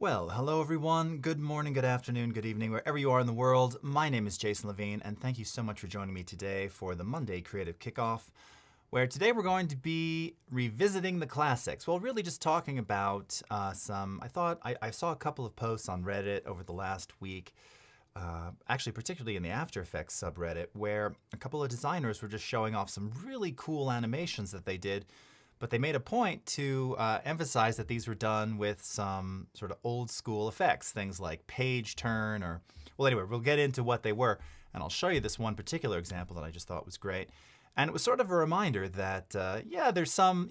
Well, hello everyone. Good morning, good afternoon, good evening, wherever you are in the world. My name is Jason Levine, and thank you so much for joining me today for the Monday Creative Kickoff, where today we're going to be revisiting the classics. Well, really just talking about I saw a couple of posts on Reddit over the last week, actually particularly in the After Effects subreddit, where a couple of designers were just showing off some really cool animations that they did. But they made a point to emphasize that these were done with some sort of old school effects, things like page turn or, well, anyway, we'll get into what they were. And I'll show you this one particular example that I just thought was great. And it was sort of a reminder that, yeah, there's some,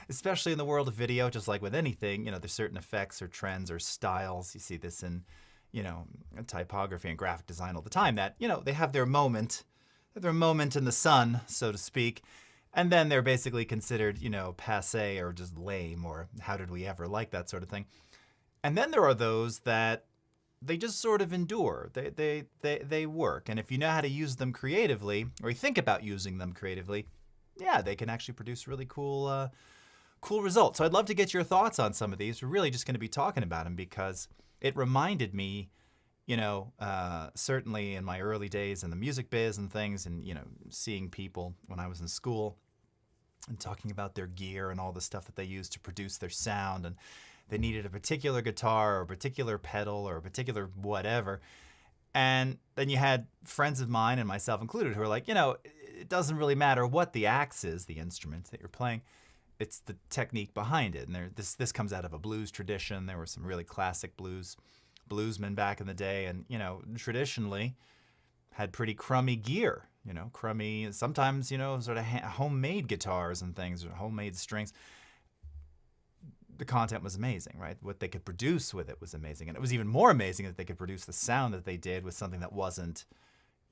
especially in the world of video, just like with anything, there's certain effects or trends or styles. You see this in, typography and graphic design all the time that, they have their moment in the sun, so to speak. And then they're basically considered, passé or just lame or how did we ever like that sort of thing. And then there are those that they just sort of endure. They work. And if you know how to use them creatively or you think about using them creatively, yeah, they can actually produce really cool results. So I'd love to get your thoughts on some of these. We're really just going to be talking about them because it reminded me, certainly in my early days in the music biz and things and, seeing people when I was in school and talking about their gear and all the stuff that they used to produce their sound. And they needed a particular guitar or a particular pedal or a particular whatever. And then you had friends of mine and myself included who were like, it doesn't really matter what the axe is, the instrument that you're playing. It's the technique behind it. And this comes out of a blues tradition. There were some really classic bluesmen back in the day and, traditionally had pretty crummy gear, crummy, sometimes, sort of homemade guitars and things, or homemade strings. The content was amazing, right? What they could produce with it was amazing. And it was even more amazing that they could produce the sound that they did with something that wasn't,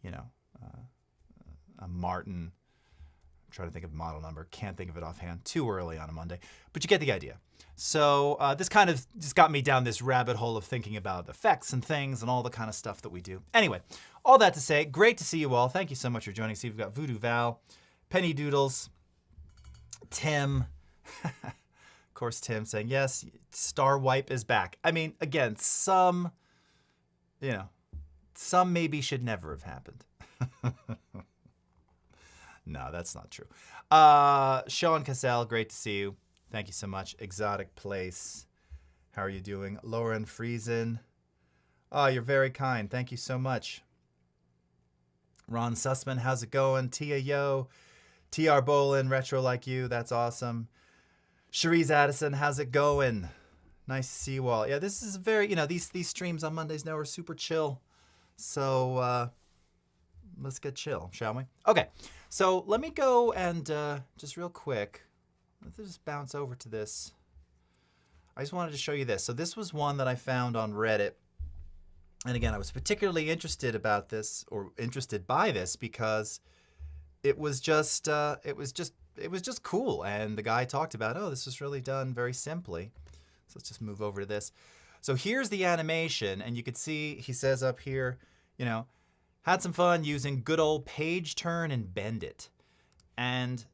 a Martin. I'm trying to think of a model number. Can't think of it offhand. Too early on a Monday. But you get the idea. So this kind of just got me down this rabbit hole of thinking about effects and things and all the kind of stuff that we do. Anyway, all that to say, great to see you all. Thank you so much for joining. See, we've got Voodoo Val, Penny Doodles, Tim. Of course, Tim saying, yes, Star Wipe is back. I mean, again, some maybe should never have happened. No, that's not true. Sean Cassell, great to see you. Thank you so much. Exotic Place. How are you doing? Lauren Friesen. Oh, you're very kind. Thank you so much. Ron Sussman, how's it going? Tia Yo. TR Bolin, Retro Like You. That's awesome. Cherise Addison, how's it going? Nice to see you all. Yeah, this is very, these streams on Mondays now are super chill. So let's get chill, shall we? Okay, so let me go and just real quick, let's just bounce over to this. I just wanted to show you this. So this was one that I found on Reddit. And again, I was particularly interested by this because it was just cool. And the guy talked about, oh, this was really done very simply. So let's just move over to this. So here's the animation, and you can see he says up here, had some fun using good old page turn and bend it. And,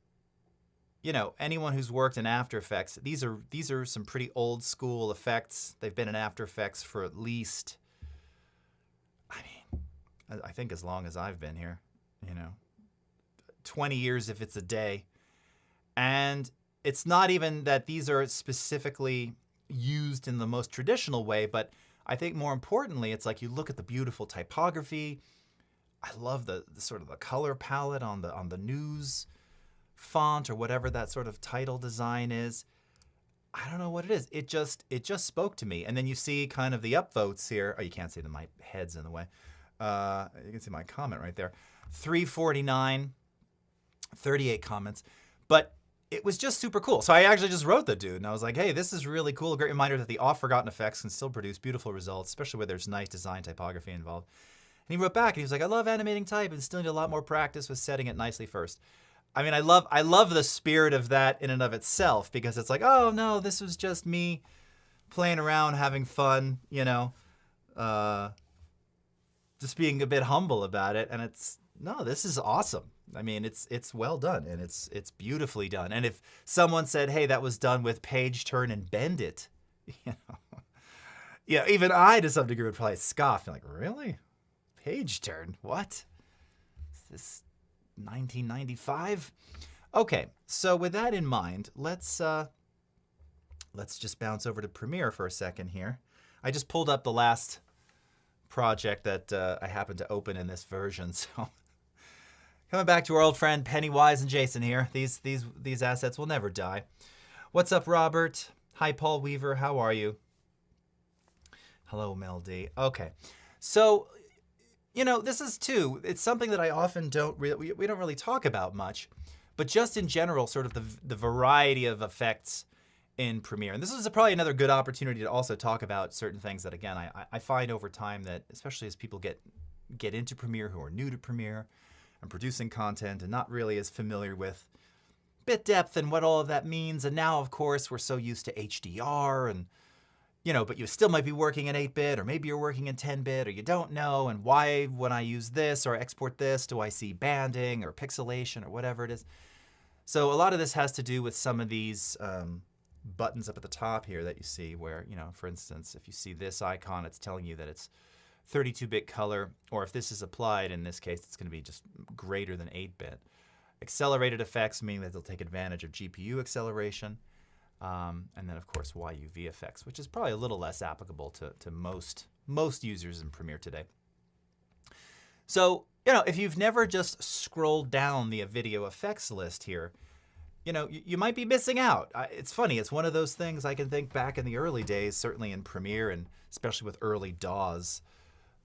anyone who's worked in After Effects, these are some pretty old school effects. They've been in After Effects for at least, I think as long as I've been here, 20 years if it's a day. And it's not even that these are specifically used in the most traditional way, but I think more importantly, it's like you look at the beautiful typography. I love the sort of the color palette on the news font or whatever that sort of title design is. I don't know what it is. It just spoke to me. And then you see kind of the upvotes here. Oh, you can't see them. My head's in the way. You can see my comment right there. 349, 38 comments. But it was just super cool. So I actually just wrote the dude and I was like, hey, this is really cool. A great reminder that the oft-forgotten effects can still produce beautiful results, especially where there's nice design typography involved. And he wrote back and he was like, I love animating type and still need a lot more practice with setting it nicely first. I mean, I love the spirit of that in and of itself because it's like, oh no, this was just me playing around, having fun, just being a bit humble about it. And this is awesome. I mean, it's well done and it's beautifully done. And if someone said, hey, that was done with page turn and bend it, Yeah, even I, to some degree, would probably scoff. Like, really? Page turn? What? Is this 1995? Okay, so with that in mind, let's just bounce over to Premiere for a second here. I just pulled up the last project that I happened to open in this version. So coming back to our old friend Pennywise and Jason here. These assets will never die. What's up, Robert? Hi, Paul Weaver. How are you? Hello, Mel D. Okay, so this is too. It's something that I often don't we don't really talk about much, but just in general, sort of the variety of effects in Premiere. And this is probably another good opportunity to also talk about certain things that, again, I find over time that, especially as people get into Premiere who are new to Premiere and producing content and not really as familiar with bit depth and what all of that means. And now, of course, we're so used to HDR and, but you still might be working in 8-bit, or maybe you're working in 10-bit, or you don't know. And why, when I use this or export this, do I see banding or pixelation or whatever it is? So a lot of this has to do with some of these buttons up at the top here that you see where, for instance, if you see this icon, it's telling you that it's 32-bit color, or if this is applied, in this case, it's going to be just greater than 8-bit. Accelerated effects, meaning that they'll take advantage of GPU acceleration. And then, of course, YUV effects, which is probably a little less applicable to most users in Premiere today. So, if you've never just scrolled down the video effects list here, you might be missing out. It's funny. It's one of those things I can think back in the early days, certainly in Premiere, and especially with early DAWs,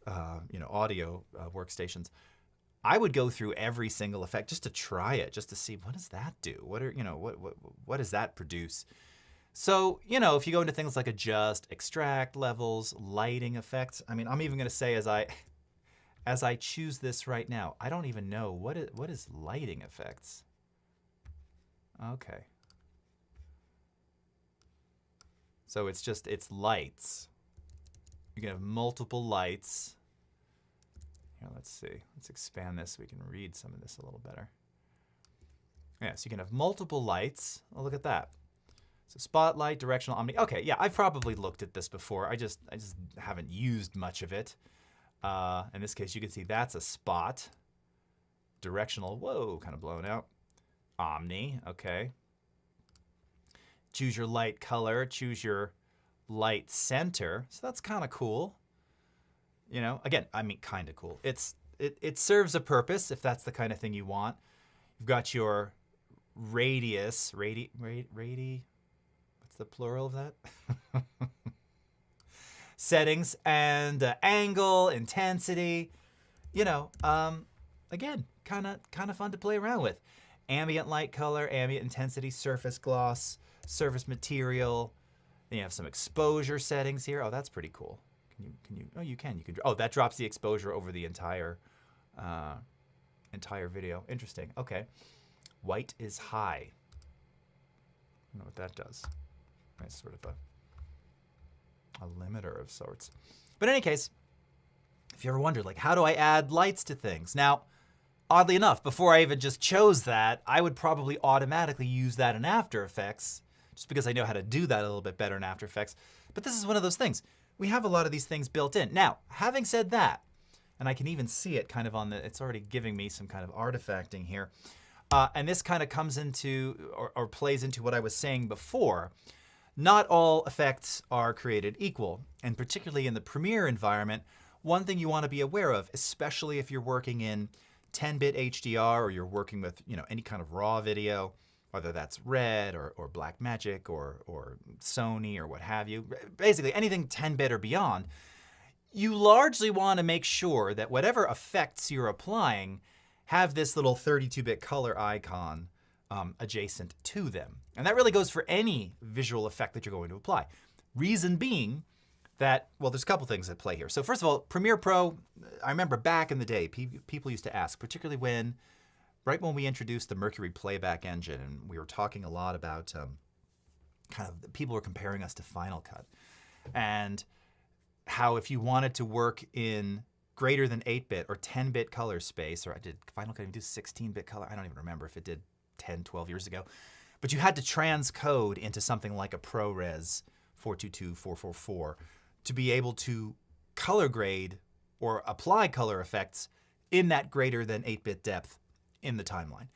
audio workstations. I would go through every single effect just to try it, just to see, what does that do? What does that produce? So, if you go into things like adjust, extract, levels, lighting effects. I mean, I'm even going to say as I choose this right now, I don't even know what is lighting effects. Okay. So it's lights. You can have multiple lights. Here, let's see. Let's expand this so we can read some of this a little better. Yeah, so you can have multiple lights. Oh, look at that. So spotlight, directional, omni. Okay, yeah, I've probably looked at this before. I just haven't used much of it. In this case, you can see that's a spot. Directional, whoa, kind of blown out. Omni, okay. Choose your light color, choose your light center. So that's kind of cool. Again, I mean, kind of cool. It serves a purpose if that's the kind of thing you want. You've got your radius, what's the plural of that? Settings and angle, intensity. Again, kind of fun to play around with. Ambient light color, ambient intensity, surface gloss, surface material. Then you have some exposure settings here. Oh, that's pretty cool. Can you? Oh, you can. Oh, that drops the exposure over the entire video. Interesting. Okay. White is high. I don't know what that does. It's sort of a limiter of sorts. But in any case, if you ever wondered, like, how do I add lights to things? Now, oddly enough, before I even just chose that, I would probably automatically use that in After Effects, just because I know how to do that a little bit better in After Effects. But this is one of those things. We have a lot of these things built in. Now, having said that, and I can even see it kind of it's already giving me some kind of artifacting here. And this kind of comes into, or plays into what I was saying before. Not all effects are created equal. And particularly in the Premiere environment, one thing you want to be aware of, especially if you're working in 10-bit HDR or you're working with any kind of raw video, whether that's Red or Blackmagic or Sony or what have you, basically anything 10-bit or beyond, you largely want to make sure that whatever effects you're applying have this little 32-bit color icon adjacent to them. And that really goes for any visual effect that you're going to apply. Reason being that, well, there's a couple things at play here. So first of all, Premiere Pro, I remember back in the day, people used to ask, particularly right when we introduced the Mercury playback engine, and we were talking a lot about people were comparing us to Final Cut, and how if you wanted to work in greater than 8-bit or 10-bit color space, or did Final Cut even do 16-bit color? I don't even remember if it did 10, 12 years ago. But you had to transcode into something like a ProRes 422, 444 to be able to color grade or apply color effects in that greater than 8-bit depth in the timeline.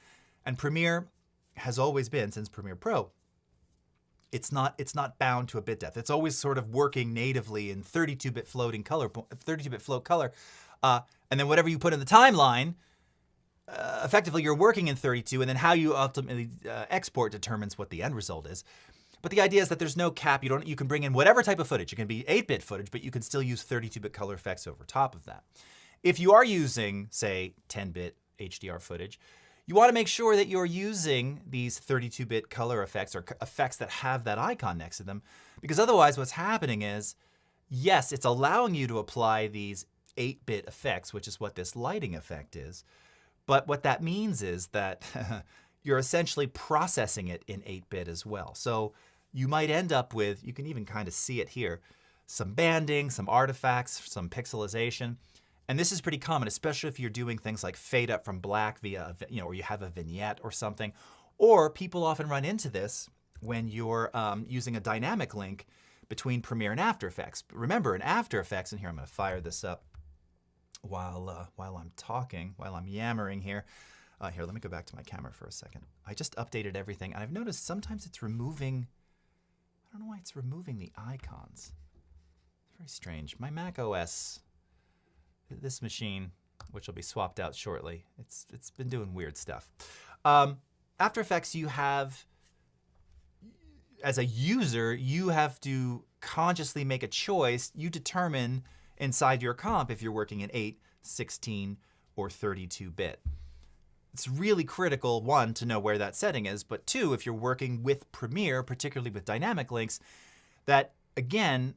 And Premiere has always been, since Premiere Pro, it's not bound to a bit depth. It's always sort of working natively in 32-bit floating color, 32-bit float color. And then whatever you put in the timeline, effectively you're working in 32, and then how you ultimately export determines what the end result is. But the idea is that there's no cap. You can bring in whatever type of footage. It can be 8-bit footage, but you can still use 32-bit color effects over top of that. If you are using, say, 10-bit HDR footage, you want to make sure that you're using these 32-bit color effects or effects that have that icon next to them, because otherwise what's happening is, yes, it's allowing you to apply these 8-bit effects, which is what this lighting effect is, but what that means is that you're essentially processing it in 8-bit as well. So you might end up with, you can even kind of see it here, some banding, some artifacts, some pixelization. And this is pretty common, especially if you're doing things like fade up from black via, or you have a vignette or something. Or people often run into this when you're using a dynamic link between Premiere and After Effects. But remember, in After Effects, and here I'm going to fire this up while I'm talking, while I'm yammering here. Here, let me go back to my camera for a second. I just updated everything, and I've noticed sometimes it's removing, I don't know why it's removing the icons. It's very strange. My Mac OS, this machine, which will be swapped out shortly, it's been doing weird stuff. After Effects, you have, as a user, you have to consciously make a choice. You determine inside your comp if you're working in 8, 16, or 32-bit. It's really critical, one, to know where that setting is, but two, if you're working with Premiere, particularly with dynamic links, that, again,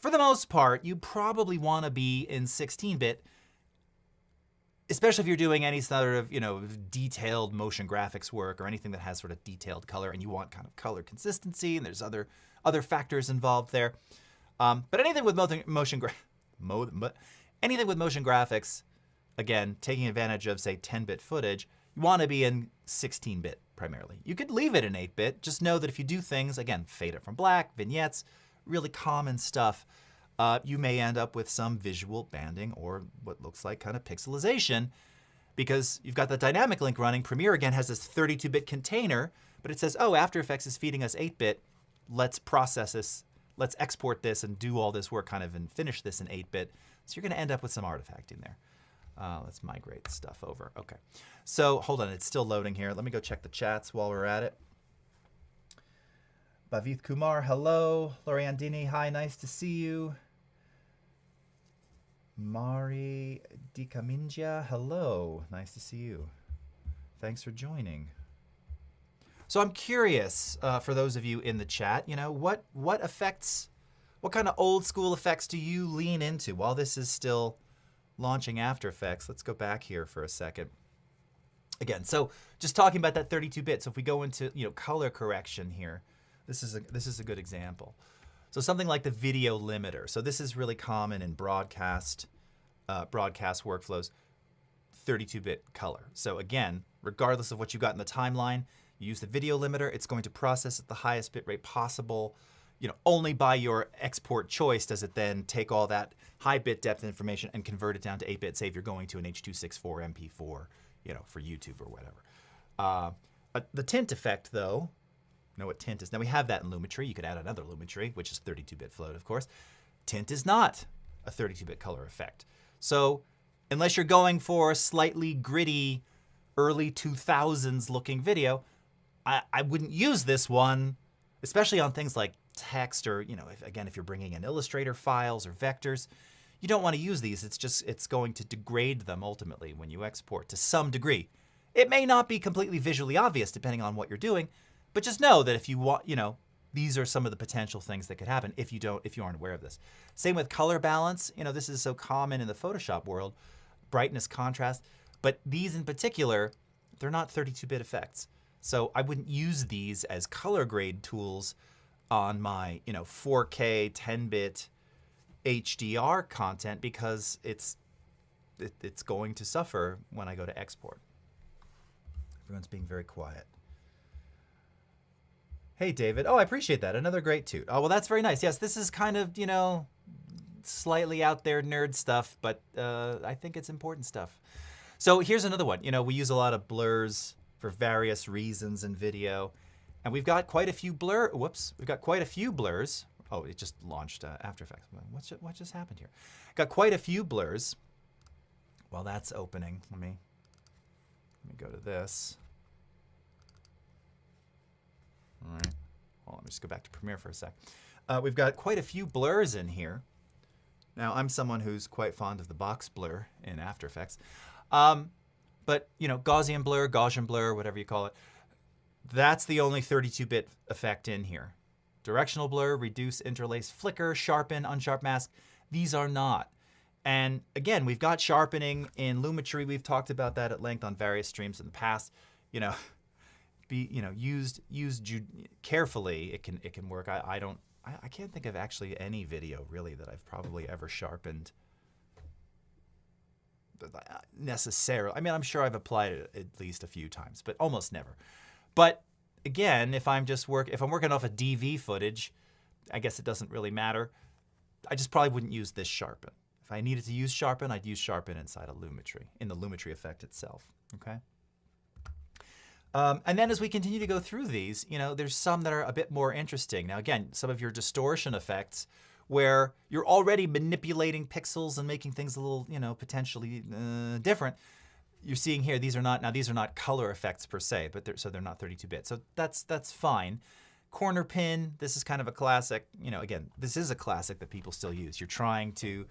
for the most part, you probably want to be in 16-bit, especially if you're doing any sort of, detailed motion graphics work or anything that has sort of detailed color and you want kind of color consistency, and there's other factors involved there. But anything with anything with motion graphics, again, taking advantage of, say, 10-bit footage, you want to be in 16-bit primarily. You could leave it in 8-bit. Just know that if you do things, again, fade up from black, vignettes, really common stuff, you may end up with some visual banding or what looks like kind of pixelization, because you've got the dynamic link running. Premiere, again, has this 32-bit container, but it says, oh, After Effects is feeding us 8-bit. Let's process this. Let's export this and do all this work kind of and finish this in 8-bit. So you're going to end up with some artifacting there. Let's migrate stuff over. Okay. So hold on. It's still loading here. Let me go check the chats while we're at it. Bhavith Kumar, hello. Loriandini, hi. Nice to see you. Mari Dikaminja, hello. Nice to see you. Thanks for joining. So I'm curious, for those of you in the chat, what effects, what kind of old school effects do you lean into while this is still launching After Effects? Let's go back here for a second. Again, so just talking about that 32-bit. So if we go into color correction here, this is a good example. So something like the video limiter. So this is really common in broadcast workflows, 32-bit color. So again, regardless of what you got in the timeline, you use the video limiter. It's going to process at the highest bit rate possible. Only by your export choice does it then take all that high bit depth information and convert it down to 8-bit. Say if you're going to an H.264 MP4, for YouTube or whatever. The tint effect, though, know what tint is. Now we have that in Lumetri. You could add another Lumetri, which is 32-bit float, of course. Tint is not a 32-bit color effect. So unless you're going for a slightly gritty, early 2000s looking video, I wouldn't use this one, especially on things like text or, if you're bringing in Illustrator files or vectors. You don't want to use these. It's going to degrade them ultimately when you export to some degree. It may not be completely visually obvious depending on what you're doing, but just know that if you want, these are some of the potential things that could happen if you aren't aware of this. Same with color balance. This is so common in the Photoshop world, brightness, contrast, but these in particular, they're not 32-bit effects. So I wouldn't use these as color grade tools on my, 4K 10-bit HDR content, because it's going to suffer when I go to export. Everyone's being very quiet. Hey, David. Oh, I appreciate that. Another great toot. Oh, well, that's very nice. Yes, this is kind of, slightly out there nerd stuff, but I think it's important stuff. So here's another one. You know, we use a lot of blurs for various reasons in video, and we've got quite a few we've got quite a few blurs. Oh, it just launched After Effects. What just happened here? Got quite a few blurs. While that's opening, let me go to this. All right. Well, let me just go back to Premiere for a sec. We've got quite a few blurs in here. Now, I'm someone who's quite fond of the box blur in After Effects. But, you know, Gaussian blur, whatever you call it, that's the only 32-bit effect in here. Directional blur, reduce, interlace, flicker, sharpen, unsharp mask, these are not. And again, we've got sharpening in Lumetri. We've talked about that at length on various streams in the past. You know, used carefully, it can work. I can't think of actually any video really that I've probably ever sharpened necessarily. I mean, I'm sure I've applied it at least a few times, but almost never. But again, if I'm working off of DV footage, I guess it doesn't really matter. I just probably wouldn't use this sharpen. If I needed to use sharpen, I'd use sharpen inside of Lumetri, in the Lumetri effect itself, okay? And then as we continue to go through these, you know, there's some that are a bit more interesting. Now again, some of your distortion effects where you're already manipulating pixels and making things a little, you know, potentially different. You're seeing here, these are not color effects per se, but they're not 32-bit. So that's fine. Corner pin, this is kind of a classic. You know, again, this is a classic that people still use. You're trying to,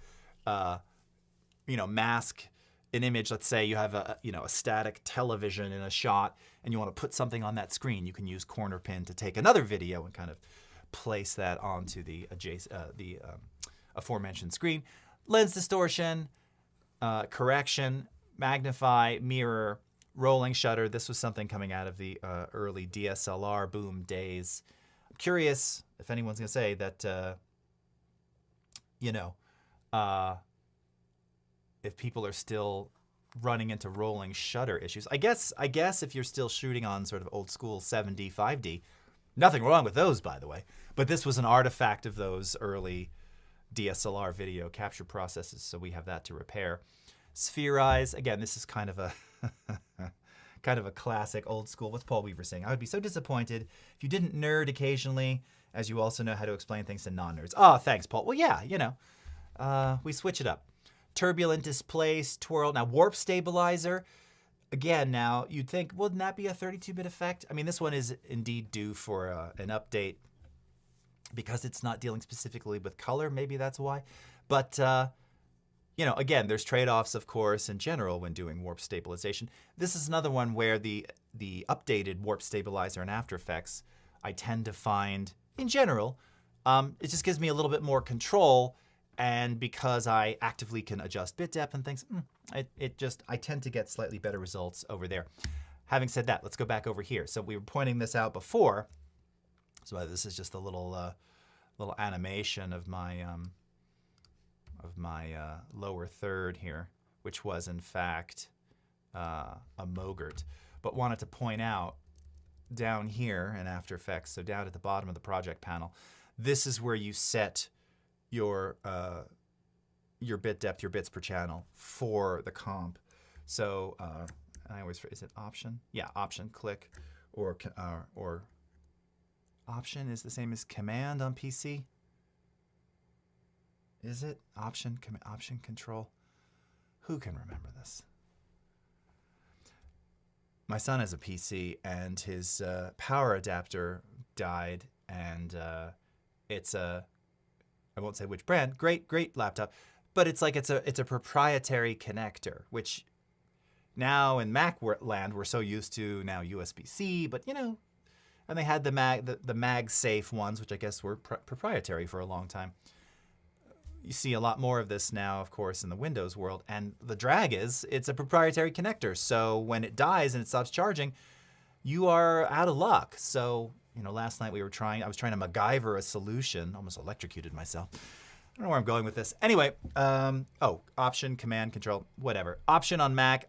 you know, mask an image. Let's say you have a static television in a shot, and you want to put something on that screen. You can use corner pin to take another video and kind of place that onto the aforementioned screen. Lens distortion, correction, magnify, mirror, rolling shutter. This was something coming out of the early DSLR boom days. I'm curious if anyone's going to say that, you know, if people are still running into rolling shutter issues. I guess if you're still shooting on sort of old school 7D, 5D, nothing wrong with those, by the way. But this was an artifact of those early DSLR video capture processes, so we have that to repair. Spherize, again, this is kind of a kind of a classic old school. What's Paul Weaver saying? I would be so disappointed if you didn't nerd occasionally, as you also know how to explain things to non-nerds. Oh, thanks, Paul. Well, yeah, you know, we switch it up. Turbulent, displace, twirl. Now, warp stabilizer. Again, now, you'd think, wouldn't that be a 32-bit effect? I mean, this one is indeed due for an update because it's not dealing specifically with color. Maybe that's why. But, you know, again, there's trade-offs, of course, in general when doing warp stabilization. This is another one where the updated warp stabilizer in After Effects, I tend to find, in general, it just gives me a little bit more control. And because I actively can adjust bit depth and things, I tend to get slightly better results over there. Having said that, let's go back over here. So we were pointing this out before. So this is just a little animation of my lower third here, which was in fact a Mogert. But wanted to point out down here in After Effects, so down at the bottom of the project panel, this is where you set your bit depth, your bits per channel for the comp. So I always, is it option? Yeah, option, click, or option is the same as command on PC. Is it option, option, control? Who can remember this? My son has a PC and his power adapter died, and it's a, I won't say which brand, great laptop, but it's like it's a proprietary connector, which now in Mac land we're so used to now USB-C, but you know, and they had the MagSafe ones, which I guess were proprietary for a long time. You see a lot more of this now, of course, in the Windows world, and the drag is it's a proprietary connector, so when it dies and it stops charging, you are out of luck. So, you know, last night I was trying to MacGyver a solution, almost electrocuted myself. I don't know where I'm going with this. Anyway, option, command, control, whatever. Option on Mac,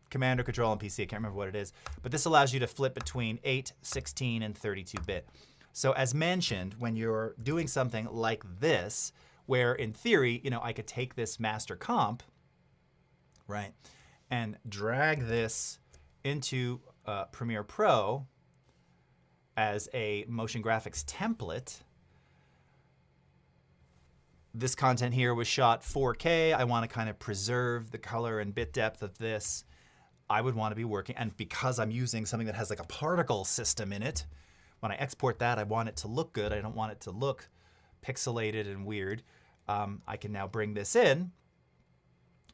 command or control on PC, I can't remember what it is. But this allows you to flip between 8, 16, and 32-bit. So as mentioned, when you're doing something like this, where in theory, you know, I could take this master comp, right, and drag this into Premiere Pro as a motion graphics template. This content here was shot 4K. I want to kind of preserve the color and bit depth of this. I would want to be working, and because I'm using something that has like a particle system in it, when I export that, I want it to look good. I don't want it to look pixelated and weird. I can now bring this in,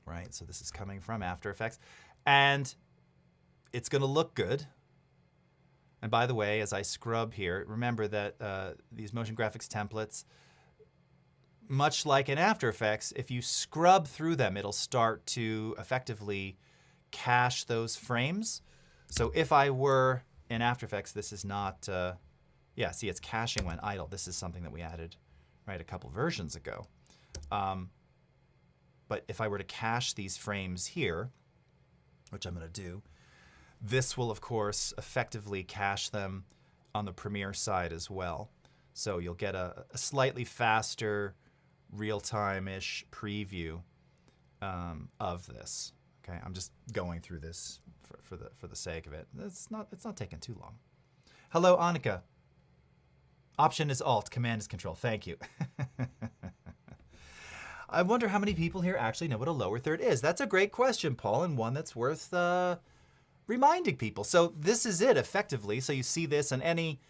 right? So this is coming from After Effects, and it's going to look good. And by the way, as I scrub here, remember that these motion graphics templates, much like in After Effects, if you scrub through them, it'll start to effectively cache those frames. So if I were in After Effects, this is not, yeah, see, it's caching when idle. This is something that we added, right, a couple versions ago. But if I were to cache these frames here, which I'm going to do, this will, of course, effectively cache them on the Premiere side as well. So you'll get a slightly faster, real-time-ish preview of this. Okay, I'm just going through this for the sake of it. It's not taking too long. Hello, Annika. Option is Alt, Command is Control. Thank you. I wonder how many people here actually know what a lower third is. That's a great question, Paul, and one that's worth reminding people. So this is it, effectively. So you see this in any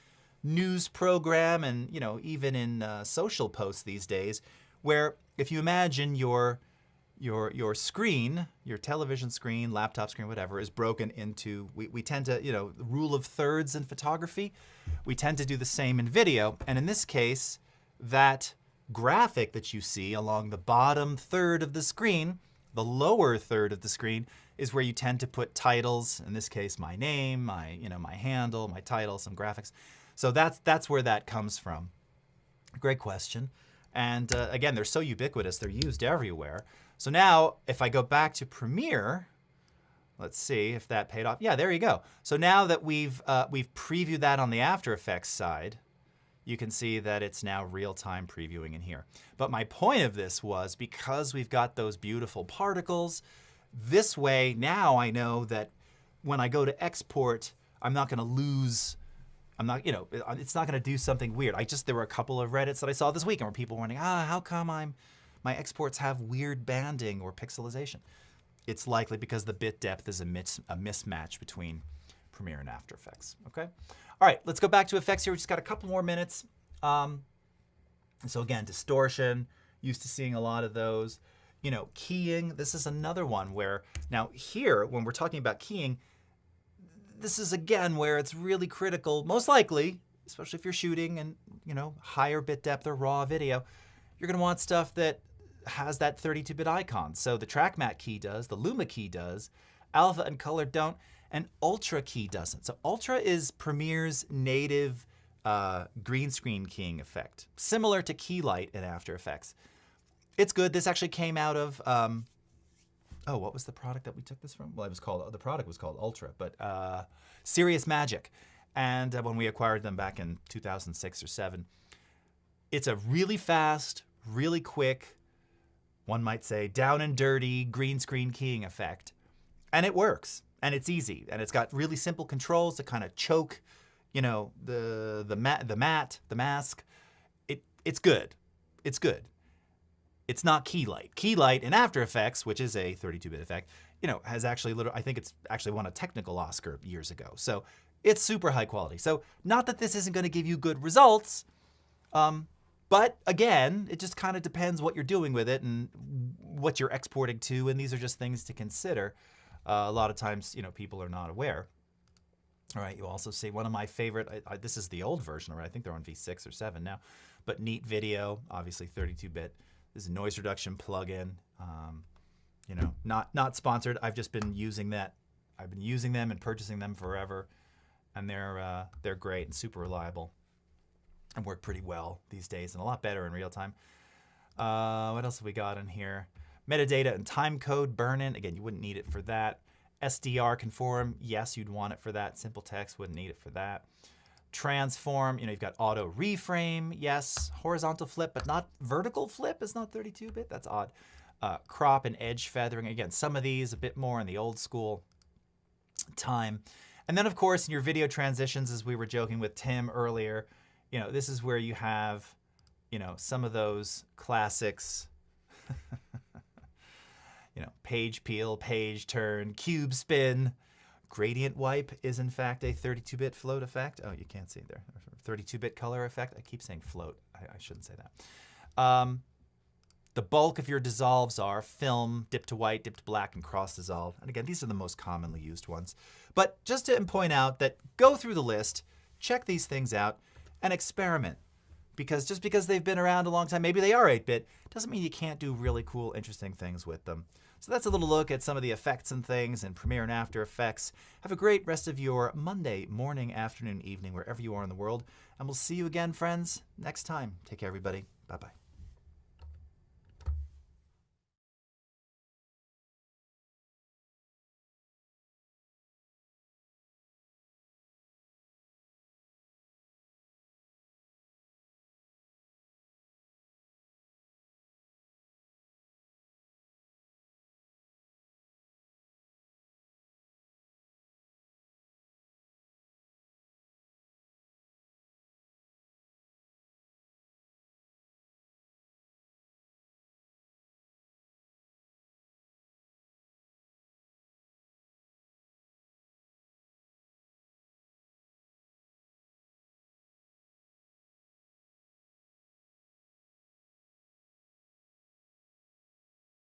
news program, and you know, even in social posts these days, where if you imagine your screen, your television screen, laptop screen, whatever, is broken into, we tend to, you know, the rule of thirds in photography, we tend to do the same in video. And in this case, that graphic that you see along the bottom third of the screen, the lower third of the screen, is where you tend to put titles. In this case, my name, my handle, my title, some graphics. So that's where that comes from. Great question. And again, they're so ubiquitous, they're used everywhere. So now, if I go back to Premiere, let's see if that paid off. Yeah, there you go. So now that we've previewed that on the After Effects side, you can see that it's now real-time previewing in here. But my point of this was, because we've got those beautiful particles, this way now I know that when I go to export, I'm not going to lose. I'm not, you know, it's not going to do something weird. There were a couple of Reddits that I saw this weekend where people were wondering, how come my exports have weird banding or pixelization? It's likely because the bit depth is a mismatch between Premiere and After Effects. Okay. All right, let's go back to effects here. We just got a couple more minutes. So again, distortion, used to seeing a lot of those. You know, keying, this is another one where, now here, when we're talking about keying, this is again where it's really critical, most likely, especially if you're shooting and, you know, higher bit depth or raw video, you're going to want stuff that has that 32-bit icon. So the track matte key does, the Luma key does, alpha and color don't, and ultra key doesn't. So ultra is Premiere's native green screen keying effect, similar to key light in After Effects. It's good. This actually came out of, oh, what was the product that we took this from? Well, the product was called Ultra, but Serious Magic. And when we acquired them back in 2006 or 7, it's a really fast, really quick, one might say down and dirty green screen keying effect. And it works, and it's easy, and it's got really simple controls to kind of choke, you know, the mask. It's good. It's good. It's not key light. Key light in After Effects, which is a 32-bit effect, you know, has actually I think it's actually won a technical Oscar years ago. So it's super high quality. So not that this isn't going to give you good results, but again, it just kind of depends what you're doing with it and what you're exporting to, and these are just things to consider. A lot of times, you know, people are not aware. All right, you also see one of my favorite, this is the old version, right? I think they're on V6 or 7 now, but Neat Video, obviously 32-bit. This is a noise reduction plugin. You know, not sponsored. I've just been using that. I've been using them and purchasing them forever, and they're great and super reliable, and work pretty well these days, and a lot better in real time. What else have we got in here? Metadata and timecode burn-in. Again, you wouldn't need it for that. SDR conform. Yes, you'd want it for that. Simple text, wouldn't need it for that. transform, you've got auto reframe, yes, horizontal flip, but not vertical flip is not 32-bit, that's odd. Crop and edge feathering, again, some of these a bit more in the old school time. And then of course in your video transitions, as we were joking with Tim earlier, this is where you have, some of those classics, page peel, page turn, cube spin. Gradient wipe is in fact a 32-bit float effect. Oh, you can't see it there. 32-bit color effect. I keep saying float. I shouldn't say that. The bulk of your dissolves are film, dip to white, dip to black, and cross dissolve. And again, these are the most commonly used ones. But just to point out that go through the list, check these things out, and experiment. Because just because they've been around a long time, maybe they are 8-bit, doesn't mean you can't do really cool, interesting things with them. So that's a little look at some of the effects and things in Premiere and After Effects. Have a great rest of your Monday morning, afternoon, evening, wherever you are in the world. And we'll see you again, friends, next time. Take care, everybody. Bye-bye.